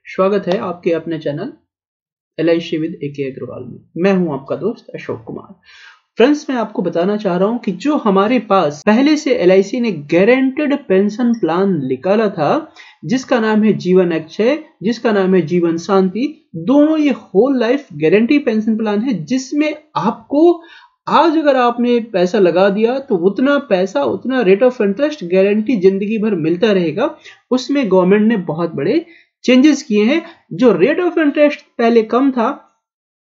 स्वागत है आपके अपने channel LIC with AK Agarwal में। मैं हूं आपका दोस्त अशोक कुमार। फ्रेंड्स, मैं आपको बताना चाह रहा हूं कि जो हमारे पास पहले से LIC ने गारंटेड पेंशन प्लान निकाला था, जिसका नाम है जीवन अक्षय, जिसका नाम है जीवन शांति, दोनों ये whole life guarantee pension plan है, जिसमें आपको आज अगर आपने पैसा लगा दिया तो उतना पैसा, उतना रेट ऑफ इंटरेस्ट गारंटी जिंदगी भर मिलता रहेगा। उसमें गवर्नमेंट ने बहुत बड़े चेंजेस किए हैं। जो रेट ऑफ इंटरेस्ट पहले कम था,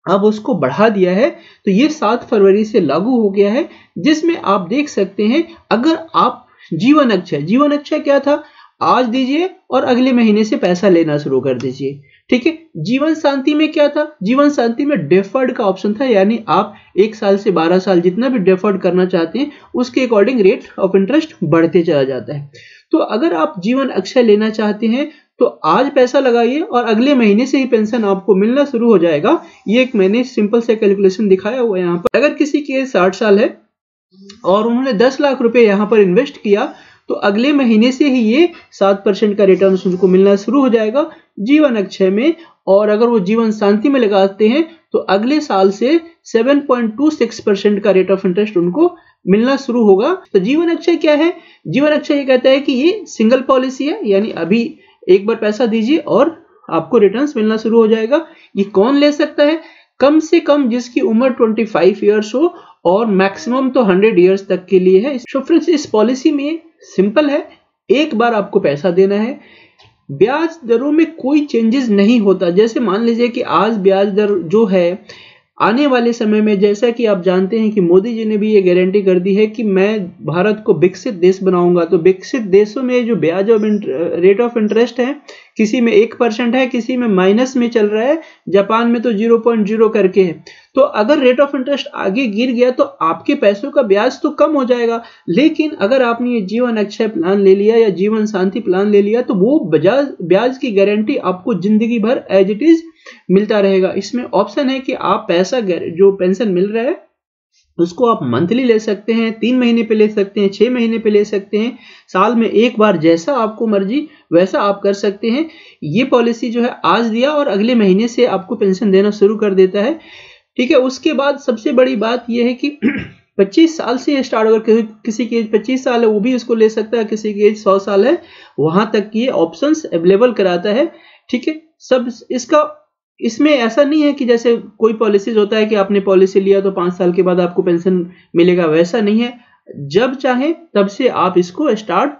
अब उसको बढ़ा दिया है। तो ये 7 फरवरी से लागू हो गया है, जिसमें आप देख सकते हैं अगर आप जीवन अक्षय क्या था, आज दीजिए और अगले महीने से पैसा लेना शुरू कर दीजिए। ठीक है। जीवन शांति में क्या था? जीवन शांति में डेफर्ड का ऑप्शन था, यानी आप 1 साल से 12 साल जितना भी डेफर्ड करना चाहते हैं उसके अकॉर्डिंग रेट ऑफ इंटरेस्ट बढ़ते चला जाता है। तो अगर आप जीवन अक्षय लेना चाहते हैं तो आज पैसा लगाइए और अगले महीने से ही पेंशन आपको मिलना शुरू हो जाएगा। ये एक मैंने सिंपल से कैलकुलेशन दिखाया हुआ है यहाँ पर। अगर किसी की एज 60 साल है और उन्होंने 10 लाख रुपए यहाँ पर इन्वेस्ट किया तो अगले महीने से ही ये 7% का रिटर्न उनको मिलना शुरू हो जाएगा जीवन अक्षय में। और अगर वो जीवन शांति में लगाते हैं तो अगले साल से 7.26% का रेट ऑफ इंटरेस्ट उनको मिलना शुरू होगा। तो जीवन अक्षय क्या है? जीवन अक्षय ये कहता है कि ये सिंगल पॉलिसी है, यानी अभी एक बार पैसा दीजिए और आपको रिटर्न्स मिलना शुरू हो जाएगा। ये कौन ले सकता है? कम से कम जिसकी उम्र 25 इयर्स हो और मैक्सिमम तो 100 इयर्स तक के लिए है। तो फ्रेंड्स, इस पॉलिसी में सिंपल है, एक बार आपको पैसा देना है। ब्याज दरों में कोई चेंजेस नहीं होता। जैसे मान लीजिए कि आज ब्याज दर जो है, आने वाले समय में, जैसा कि आप जानते हैं कि मोदी जी ने भी ये गारंटी कर दी है कि मैं भारत को विकसित देश बनाऊंगा। तो विकसित देशों में जो ब्याज और रेट ऑफ इंटरेस्ट है, किसी में 1% है, किसी में माइनस में चल रहा है, जापान में तो 0.0 करके है। तो अगर रेट ऑफ इंटरेस्ट आगे गिर गया तो आपके पैसों का ब्याज तो कम हो जाएगा। लेकिन अगर आपने ये जीवन अक्षय प्लान ले लिया या जीवन शांति प्लान ले लिया तो वो ब्याज की गारंटी आपको जिंदगी भर एज इट इज मिलता रहेगा। इसमें ऑप्शन है कि आप पैसा, जो पेंशन मिल रहा है उसको आप मंथली ले सकते हैं, 3 महीने पे ले सकते हैं, 6 महीने पे ले सकते हैं, साल में एक बार, जैसा आपको मर्जी वैसा आप कर सकते हैं। ये पॉलिसी जो है आज दिया और अगले महीने से आपको पेंशन देना शुरू कर देता है। ठीक है। उसके बाद सबसे बड़ी बात यह है कि 25 साल से स्टार्ट, अगर किसी की एज 25 साल है वो भी इसको ले सकता है, किसी की एज 100 साल है, वहां तक की ऑप्शंस अवेलेबल कराता है। ठीक है। सब इसमें ऐसा नहीं है कि जैसे कोई पॉलिसीज होता है कि आपने पॉलिसी लिया तो 5 साल के बाद आपको पेंशन मिलेगा, वैसा नहीं है। जब चाहे तब से आप इसको स्टार्ट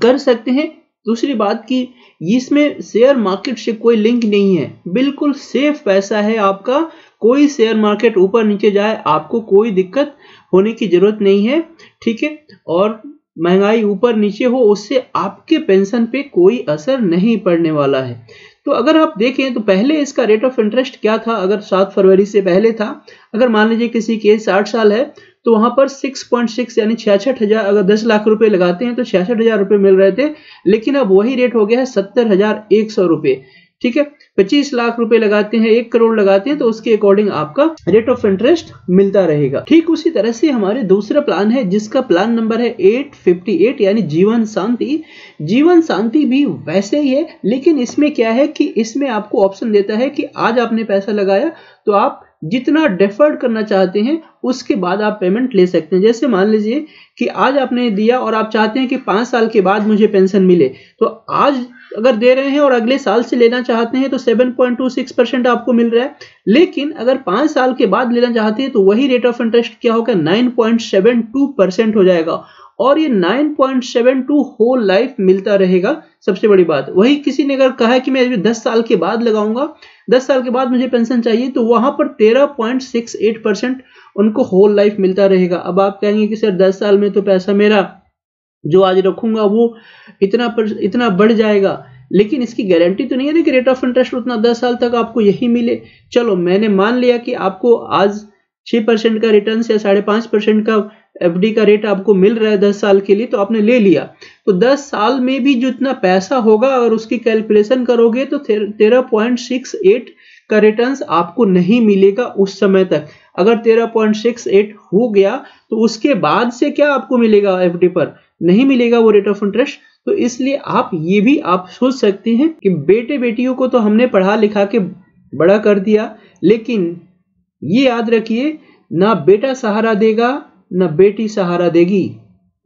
कर सकते हैं। दूसरी बात कि इसमें शेयर मार्केट से कोई लिंक नहीं है, बिल्कुल सेफ पैसा है आपका। कोई शेयर मार्केट ऊपर नीचे जाए आपको कोई दिक्कत होने की जरूरत नहीं है। ठीक है। और महंगाई ऊपर नीचे हो उससे आपके पेंशन पे कोई असर नहीं पड़ने वाला है। तो अगर आप देखें तो पहले इसका रेट ऑफ इंटरेस्ट क्या था, अगर 7 फरवरी से पहले था, अगर मान लीजिए किसी की एज 60 साल है तो वहां पर 6.6 यानी 66,000, अगर 10 लाख रुपए लगाते हैं तो 66,000 रुपए मिल रहे थे। लेकिन अब वही रेट हो गया है 70,100 रुपए। ठीक है। 25 लाख रुपए लगाते हैं, 1 करोड़ लगाते हैं तो उसके अकॉर्डिंग आपका रेट ऑफ इंटरेस्ट मिलता रहेगा। ठीक उसी तरह से हमारे दूसरा प्लान है जिसका प्लान नंबर है 858, यानी जीवन शांति। जीवन शांति भी वैसे ही है, लेकिन इसमें क्या है कि इसमें आपको ऑप्शन देता है कि आज आपने पैसा लगाया तो आप जितना डेफर्ड करना चाहते हैं उसके बाद आप पेमेंट ले सकते हैं। जैसे मान लीजिए कि आज आपने दिया और आप चाहते हैं कि 5 साल के बाद मुझे पेंशन मिले, तो आज अगर दे रहे हैं और अगले साल से लेना चाहते हैं तो 7.26% आपको मिल रहा है। लेकिन अगर 5 साल के बाद लेना चाहते हैं तो वही रेट ऑफ इंटरेस्ट क्या होगा, 9.72% हो जाएगा। और ये 9.72 होल लाइफ मिलता रहेगा। सबसे बड़ी बात वही, किसी ने अगर कहा है कि मैं 10 साल के बाद लगाऊंगा, 10 साल के बाद मुझे पेंशन चाहिए, तो वहां पर 13.68% उनको होल लाइफ मिलता रहेगा। अब आप कहेंगे कि सर 10 साल में तो पैसा मेरा जो आज रखूंगा वो इतना बढ़ जाएगा, लेकिन इसकी गारंटी तो नहीं है कि रेट ऑफ इंटरेस्ट उतना 10 साल तक आपको यही मिले। चलो मैंने मान लिया कि आपको आज 6% का रिटर्न या 5.5% का FD का रेट आपको मिल रहा है 10 साल के लिए, तो आपने ले लिया। तो 10 साल में भी जितना पैसा होगा अगर उसकी कैलकुलेशन करोगे तो 13.68 का रिटर्न आपको नहीं मिलेगा उस समय तक। अगर 13.68 हो गया तो उसके बाद से क्या आपको मिलेगा, FD पर नहीं मिलेगा वो रेट ऑफ इंटरेस्ट। तो इसलिए आप ये भी आप सोच सकते हैं कि बेटे बेटियों को तो हमने पढ़ा लिखा के बड़ा कर दिया, लेकिन ये याद रखिए ना बेटा सहारा देगा ना बेटी सहारा देगी।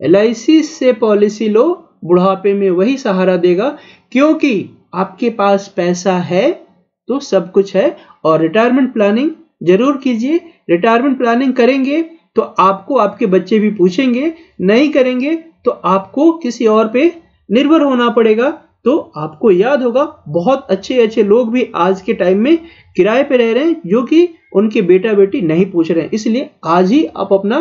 LIC से पॉलिसी लो, बुढ़ापे में वही सहारा देगा, क्योंकि आपके पास पैसा है तो सब कुछ है। और रिटायरमेंट प्लानिंग जरूर कीजिए। रिटायरमेंट प्लानिंग करेंगे तो आपको आपके बच्चे भी पूछेंगे, नहीं करेंगे तो आपको किसी और पे निर्भर होना पड़ेगा। तो आपको याद होगा बहुत अच्छे अच्छे लोग भी आज के टाइम में किराए पे रह रहे हैं, जो कि उनके बेटा बेटी नहीं पूछ रहे हैं। इसलिए आज ही आप अपना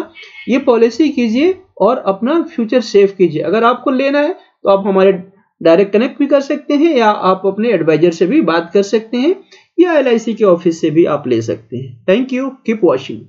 ये पॉलिसी कीजिए और अपना फ्यूचर सेव कीजिए। अगर आपको लेना है तो आप हमारे डायरेक्ट कनेक्ट भी कर सकते हैं, या आप अपने एडवाइजर से भी बात कर सकते हैं, या LIC के ऑफिस से भी आप ले सकते हैं। Thank you, keep watching.